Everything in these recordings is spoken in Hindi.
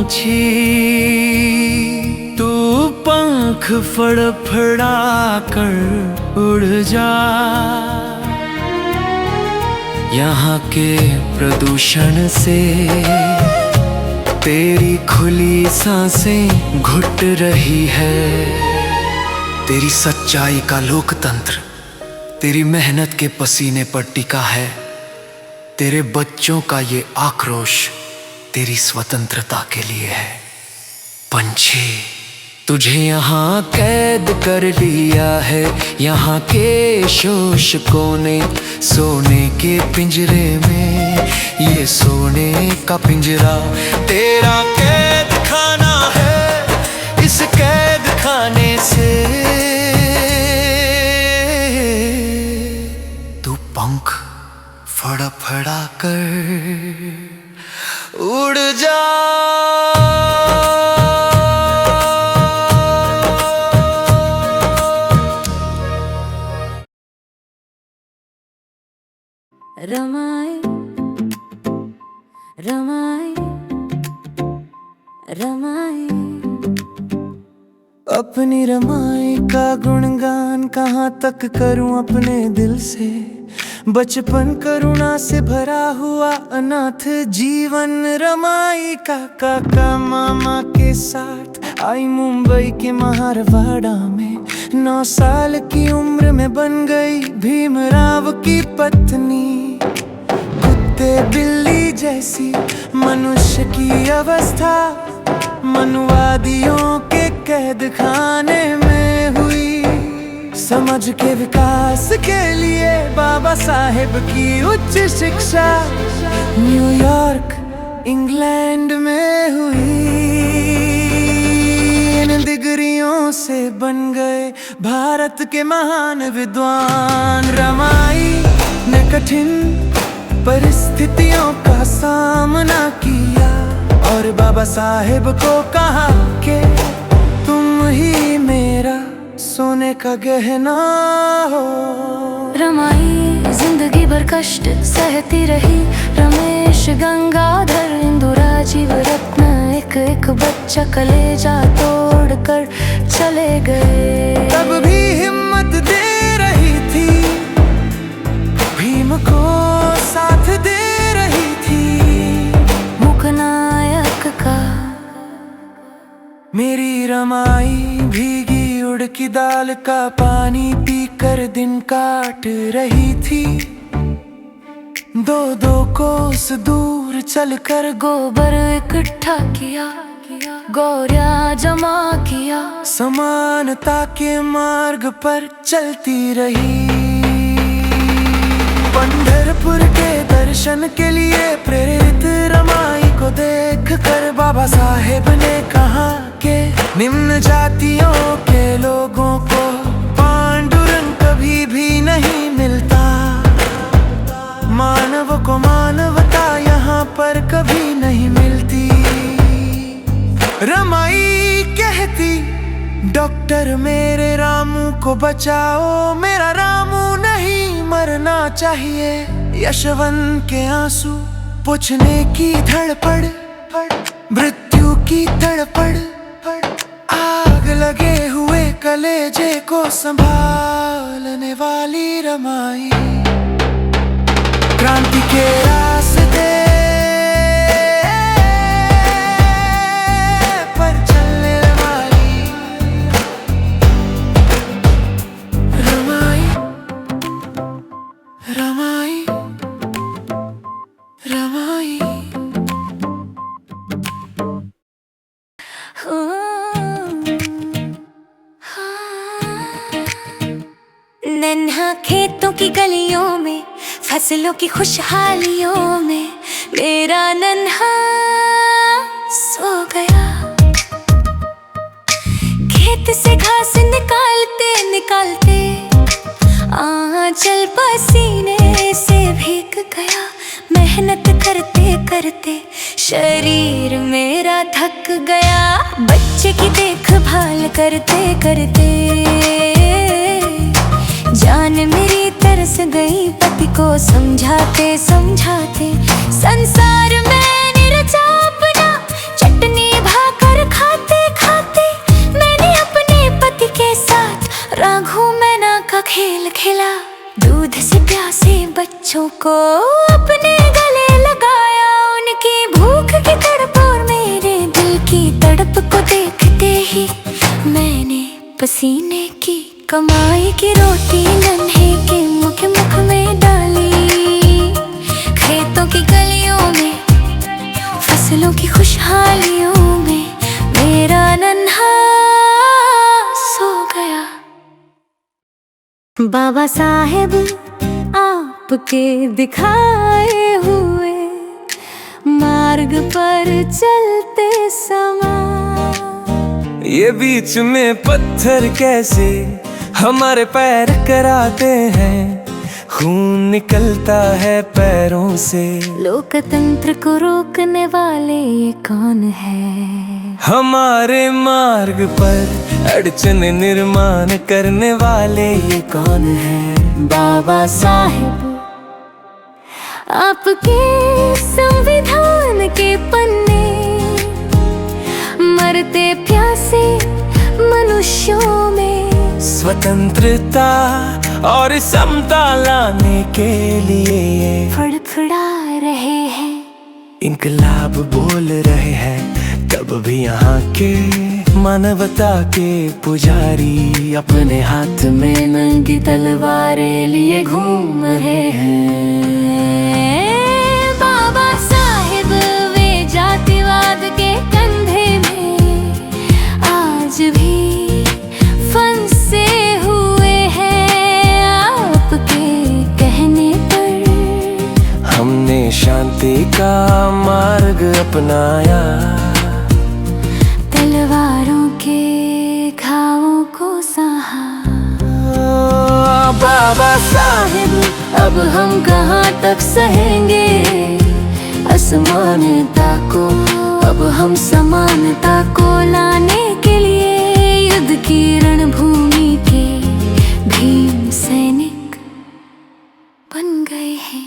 पंछी तू पंख फड़फड़ा कर उड़ जा, यहाँ के प्रदूषण से तेरी खुली सांसें घुट रही है। तेरी सच्चाई का लोकतंत्र तेरी मेहनत के पसीने पर टिका है। तेरे बच्चों का ये आक्रोश तेरी स्वतंत्रता के लिए है। पंछी तुझे यहाँ कैद कर लिया है, यहाँ के शोषकों ने सोने के पिंजरे में। ये सोने का पिंजरा तेरा कैद खाना है, इस कैद खाने से तू पंख फड़फड़ा कर उड़ जा। रमाए रमाए रमाए, अपनी रमाई का गुणगान कहाँ तक करूं अपने दिल से। बचपन करुणा से भरा हुआ अनाथ जीवन रमाई का काका मामा के साथ आई मुंबई के महारवाड़ा में। 9 साल की उम्र में बन गई भीमराव की पत्नी। कुत्ते बिल्ली जैसी मनुष्य की अवस्था मनुवादियों के कैद खाने में हुई। समझ के विकास के लिए बाबा साहेब की उच्च शिक्षा न्यूयॉर्क इंग्लैंड में हुई। इन डिग्रियों से बन गए भारत के महान विद्वान। रमाई ने कठिन परिस्थितियों का सामना किया और बाबा साहेब को कहा कि तुम ही मेरा सोने का गहना हो। रमाई जिंदगी भर कष्ट सहती रही। रमेश गंगाधर इंदिरा जीव रत्न एक एक बच्चा कलेजा तोड़ कर चले गए। तब भी हिम्मत दे रही थी, भीम को साथ दे रही थी। मुखनायक का मेरी रमाई भीगी उड़ की दाल का पानी पीकर दिन काट रही थी। 2-2 कोस दूर चलकर गोबर इकट्ठा किया, गौरिया जमा किया। समानता के मार्ग पर चलती रही। पंढरपुर के दर्शन के लिए प्रेरित रमाई को देखकर बाबा साहेब ने कहा कि निम्न जातियों के लोगों को पांडुरंग कभी भी नहीं मिलता। मानव को मानवता यहाँ पर कभी नहीं मिलती। रमाई कहती डॉक्टर मेरे रामू को बचाओ, मेरा रामू नहीं मरना चाहिए। यशवंत के आंसू पूछने की धड़पड़, मृत्यु की तड़पड़, आग लगे हुए कलेजे को संभालने वाली रमाई। क्रांति के रास्ते पर चलने वाली रमाई, रमाई, रमाई। नन्हा खेतों की गलियों में, फसलों की खुशहालियों में मेरा नन्हा सो गया। खेत से घास निकालते निकालते आंचल पसीने से भीग गया। मेहनत करते करते शरीर मेरा थक गया। बच्चे की देखभाल करते करते जान मेरी तरस गई। पति को समझाते समझाते संसार में निरचा अपना चटनी पूंछों को अपने गले लगाया, उनकी भूख की तड़प और मेरे दिल की तड़प को देखते ही मैंने पसीने की कमाई की रोटी नन्हे के मुख में डाली। खेतों की गलियों में, फसलों की खुशहालियों में मेरा नन्हा सो गया। बाबा साहेब आपके दिखाए हुए मार्ग पर चलते समा, ये बीच में पत्थर कैसे हमारे पैर कराते हैं, खून निकलता है पैरों से। लोकतंत्र को रोकने वाले ये कौन है? हमारे मार्ग पर अड़चन निर्माण करने वाले ये कौन है? बाबा साहेब आपके संविधान के पन्ने मरते प्यासे मनुष्यों में स्वतंत्रता और समता लाने के लिए ये फड़फड़ा रहे हैं, इनकलाब बोल रहे हैं। तब भी यहाँ के मानवता के पुजारी अपने हाथ में नंगी तलवारें लिए घूम रहे हैं। बाबा साहेब वे जातिवाद के कंधे में आज भी फंसे हुए हैं। आपके कहने पर हमने शांति का मार्ग अपनाया, तलवारों के घावों को सहा। बाबा साहेब अब हम कहाँ तक सहेंगे असमानता को? अब हम समानता को लाने के लिए युद्ध की रणभूमि के भीम सैनिक बन गए हैं।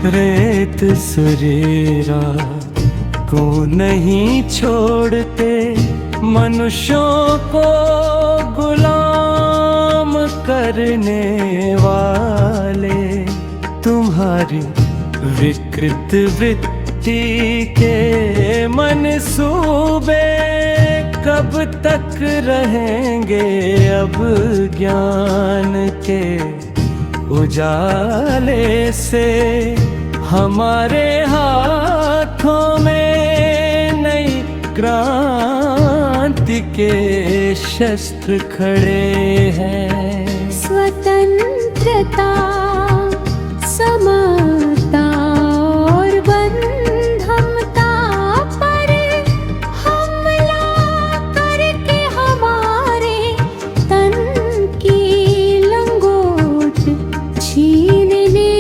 रेत सुरेरा को नहीं छोड़ते, मनुष्यों को गुलाम करने वाले तुम्हारी विकृत वृत्ति के मंसूबे कब तक रहेंगे? अब ज्ञान के उजाले से हमारे हाथों में नई क्रांति के शस्त्र खड़े हैं। स्वतंत्रता, समता और बंधुता पर हमला करके हमारे तन की लंगोट छीनने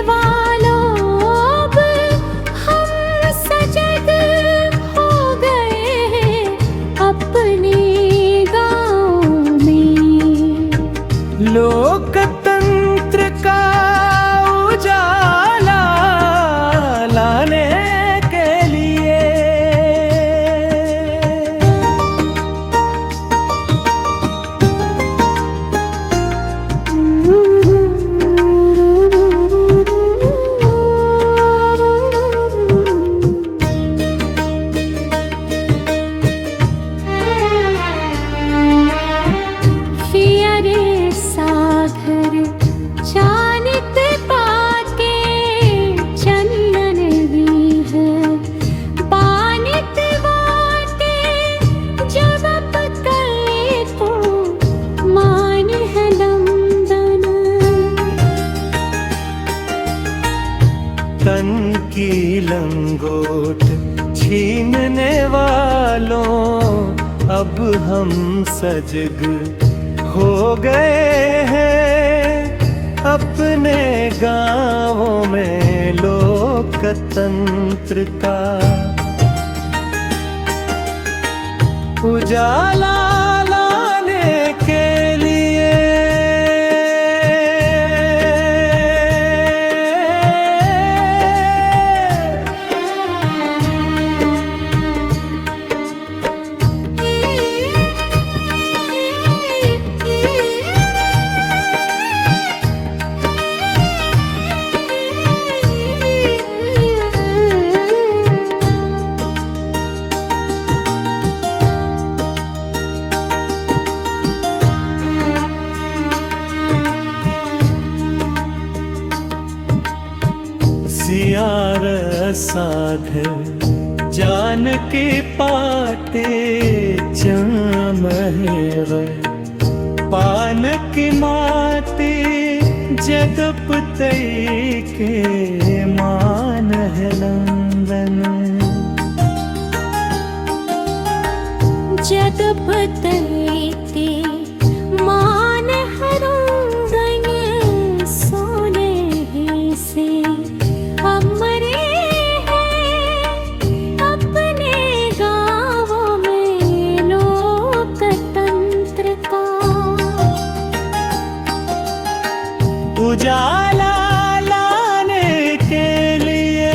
वालों, अब हम सजग हो गए हैं अपने गाँव में। लोकतंत्र का उजाला लाने के लिए फिरे सागर जानित पाके चंदन भी है, बानित वाटे जब पतले को मान है दमदन। तन की लंगोट छीनने वालों, अब हम सजग हो गए हैं अपने गाँवों में लोकतंत्र का उजाला लाने के लिए सियार साधे जानकी पाटे चमहेर पान की माती जगपतई के मान है नंदन जगपतई मान हरंदन सोने से हमरे हैं अपने गाँवों में लोकतंत्र का उजाला लाने के लिए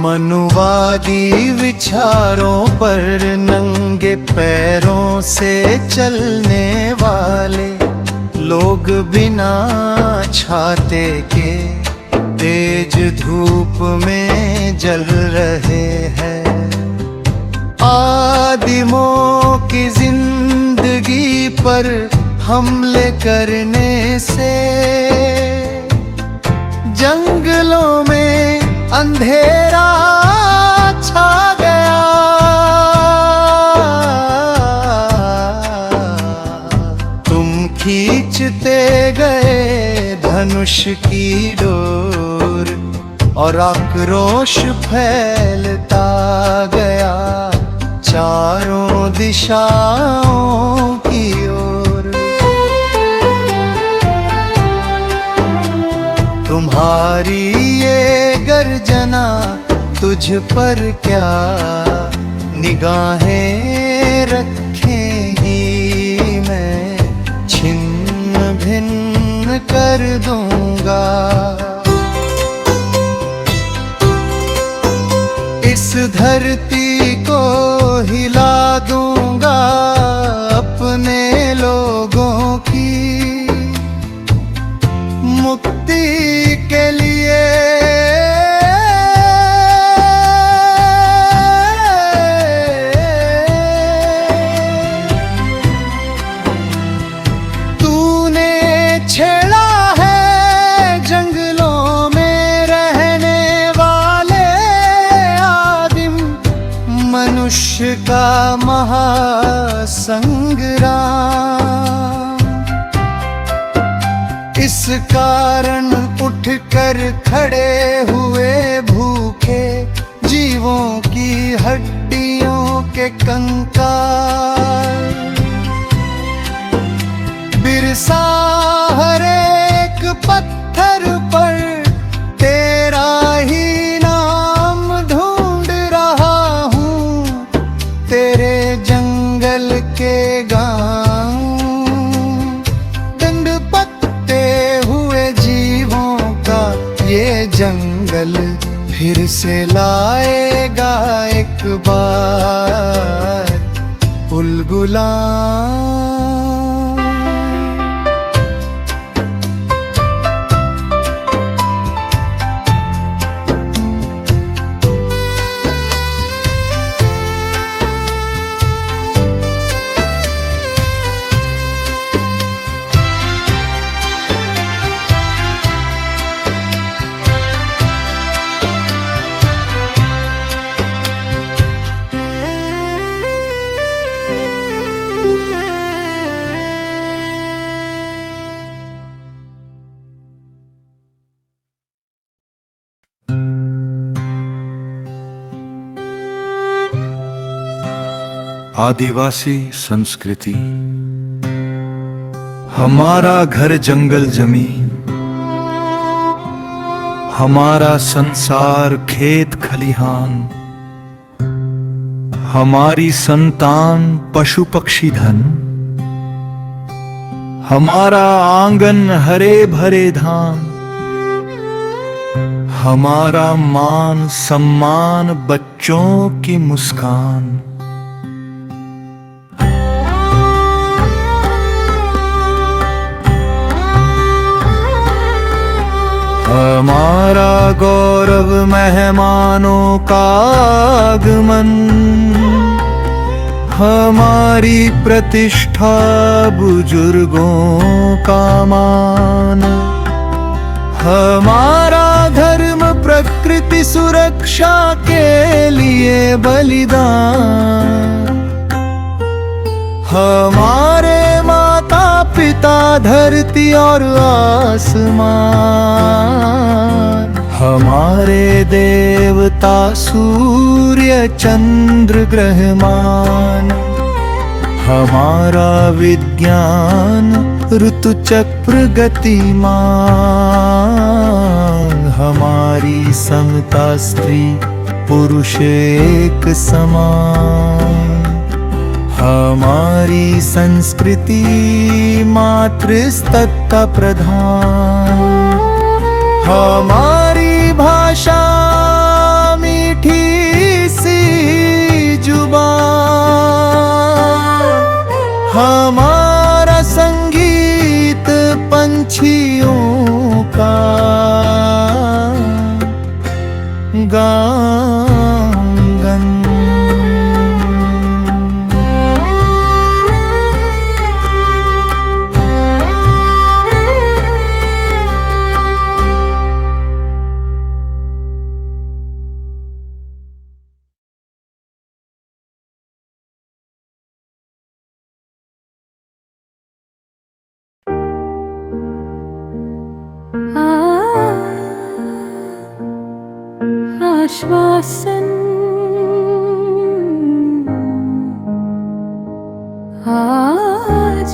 मनुवादी विचारों पर नंगे पैरों से चलने वाले लोग बिना छाते के तेज धूप में जल रहे हैं। आदिमों की जिंदगी पर हमले करने से जंगलों में अंधेरा छा गया। तुम खींचते गए धनुष की डोर और आक्रोश फैलता गया चारों दिशाओं की ओर। तुम्हारी ये गर्जना तुझ पर क्या निगाहें रखेंगी, मैं छिन्न भिन्न कर दूंगा। इस धरती को हिला दूंगा अपने लोगों की मुक्ति के लिए। तूने छेड़ा है जंगलों में रहने वाले आदिम मनुष्य का महासंग्राम। इस कारण उठकर खड़े हुए भूखे जीवों की हड्डियों के कंकाल। फिर सा हर एक पत्थर पर तेरा ही नाम ढूंढ रहा हूँ। तेरे जंगल के गाँव दंड पत्ते हुए जीवों का ये जंगल फिर से लाएगा एक बार उलगुलां। आदिवासी संस्कृति। हमारा घर जंगल जमीन, हमारा संसार खेत खलिहान, हमारी संतान पशु पक्षी धन, हमारा आंगन हरे भरे धान, हमारा मान सम्मान बच्चों की मुस्कान। हमारा गौरव मेहमानों का आगमन, हमारी प्रतिष्ठा बुजुर्गों का मान, हमारा धर्म प्रकृति सुरक्षा के लिए बलिदान, हमारे माता पिता धरती और आसमान, हमारे देवता सूर्य चंद्र ग्रहमान, हमारा विज्ञान ऋतु चक्र गतिमान, हमारी समता स्त्री पुरुष एक समान, हमारी संस्कृति मातृसत्ता प्रधान, हमारी भाषा मीठी सी जुबान, हमारा संगीत पंछियों का गांगन। आश्वासन आज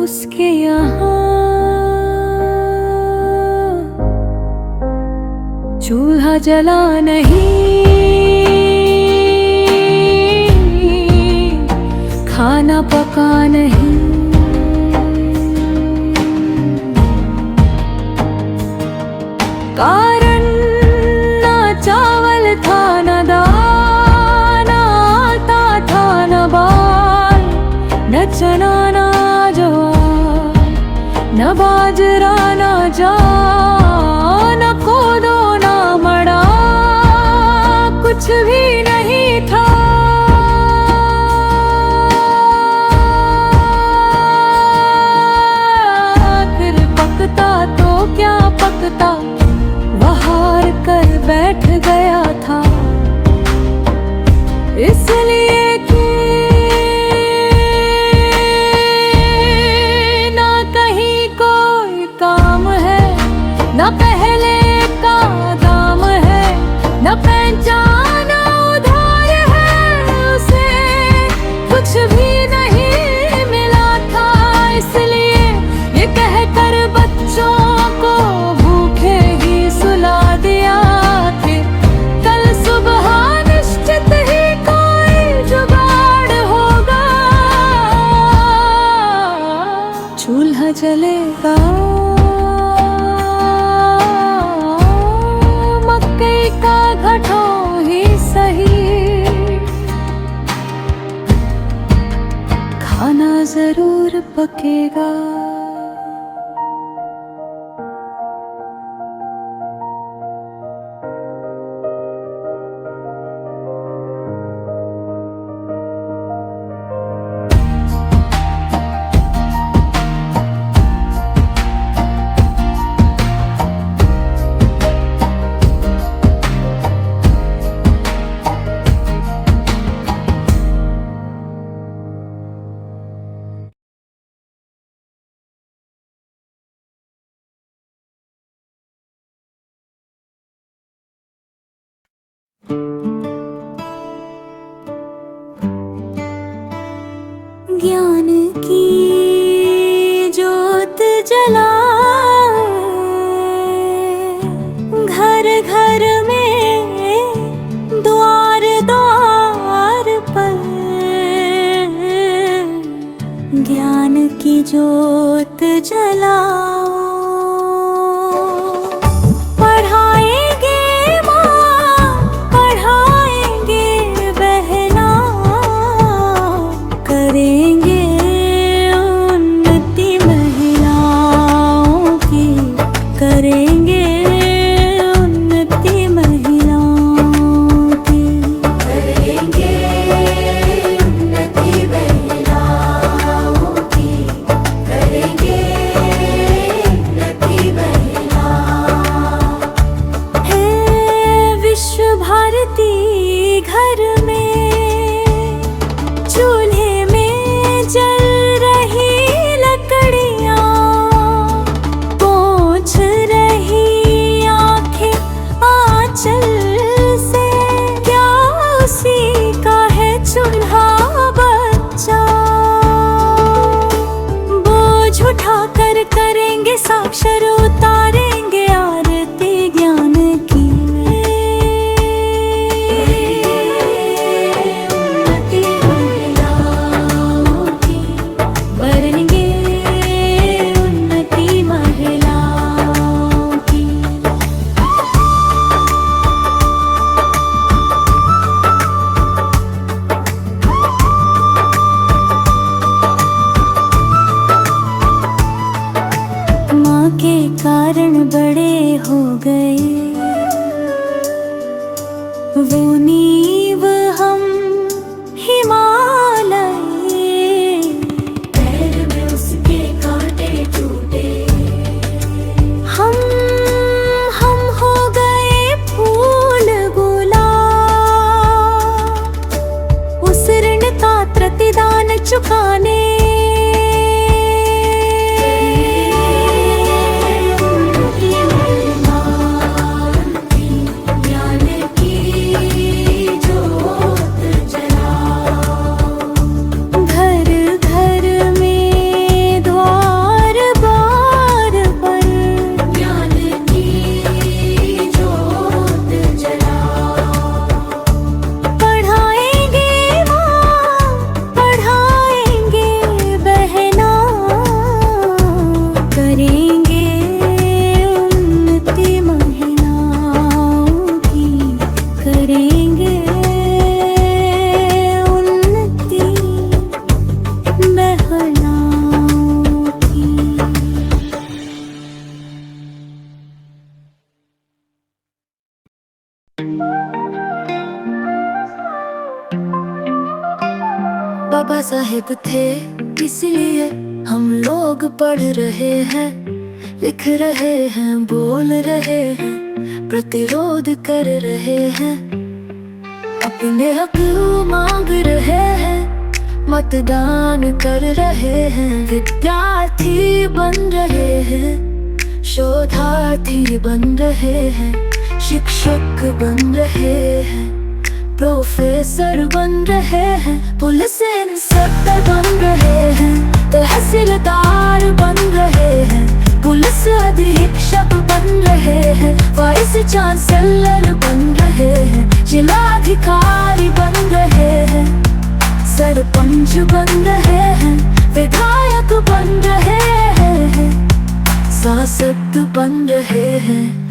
उसके यहाँ चूल्हा जला नहीं, खाना पका नहीं, कारण ना चावल था न दाना आता था न बाल, न चना न ज्वार, न बाजरा न जान, न कोदो न मड़ा, कुछ भी नहीं था। फिर पकता तो क्या पकता, हार कर बैठ गया था, इसलिए कि ना कहीं कोई काम है, चलेगा। मकई का घटो ही सही, खाना जरूर पकेगा। ज्ञान की ज्योत जलाए, घर घर में द्वार द्वार पर। ज्ञान की ज्योत जलाओ, पढ़ाएंगे माँ, पढ़ाएंगे बहना, करेंगे उन्नति महिलाओं की, करेंगे उन्नति महिलाओं की, करेंगे उन्नति महिलाओं की, करेंगे उन्नति महिलाओं। है विश्व भारती घर में, चूल्हे में जल रही लकड़ियाँ, पोंछ रही आँखें आँचल से। क्या उसी का है चूल्हा बच्चा? बोझ उठा कर करेंगे साक्षर, उतारेंगे आरती ज्ञान की। उन्नति महिलाओं की, करेंगे उन्नति महिलाओं की। माँ के कारण बड़े हो गए, वो नींव हम हिमालय। पैर में उसके कांटे टूटे, हम हो गए फूल गुलाब। उस ऋण का प्रतिदान चुकाने बाबा साहेब थे, इसलिए हम लोग पढ़ रहे हैं, लिख रहे हैं, बोल रहे हैं, प्रतिरोध कर रहे हैं, अपने हक मांग रहे हैं, मतदान कर रहे हैं, विद्यार्थी बन रहे हैं, शोधार्थी बन रहे हैं, शिक्षक बन रहे हैं, प्रोफेसर बन रहे हैं, पुलिस इंस्पेक्टर बन रहे हैं, तहसीलदार बन रहे हैं, पुलिस अधीक्षक बन रहे हैं, वाइस चांसलर बन रहे हैं, जिलाधिकारी बन रहे हैं, सरपंच बन रहे हैं, विधायक बन रहे हैं। सांसद बन रहे हैं।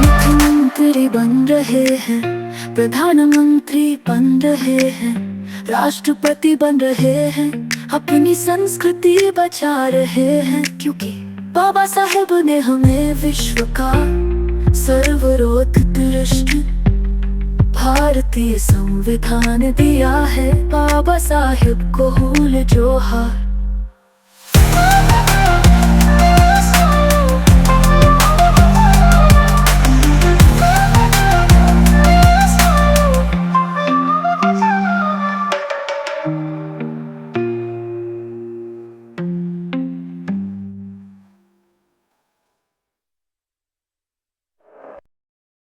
मुख्यमंत्री बन रहे हैं, प्रधानमंत्री बन रहे हैं, राष्ट्रपति बन रहे हैं, अपनी संस्कृति बचा रहे हैं, क्योंकि बाबा साहेब ने हमें विश्व का सर्वोत्कृष्ट भारतीय संविधान दिया है। बाबा साहेब को हुल जोहार।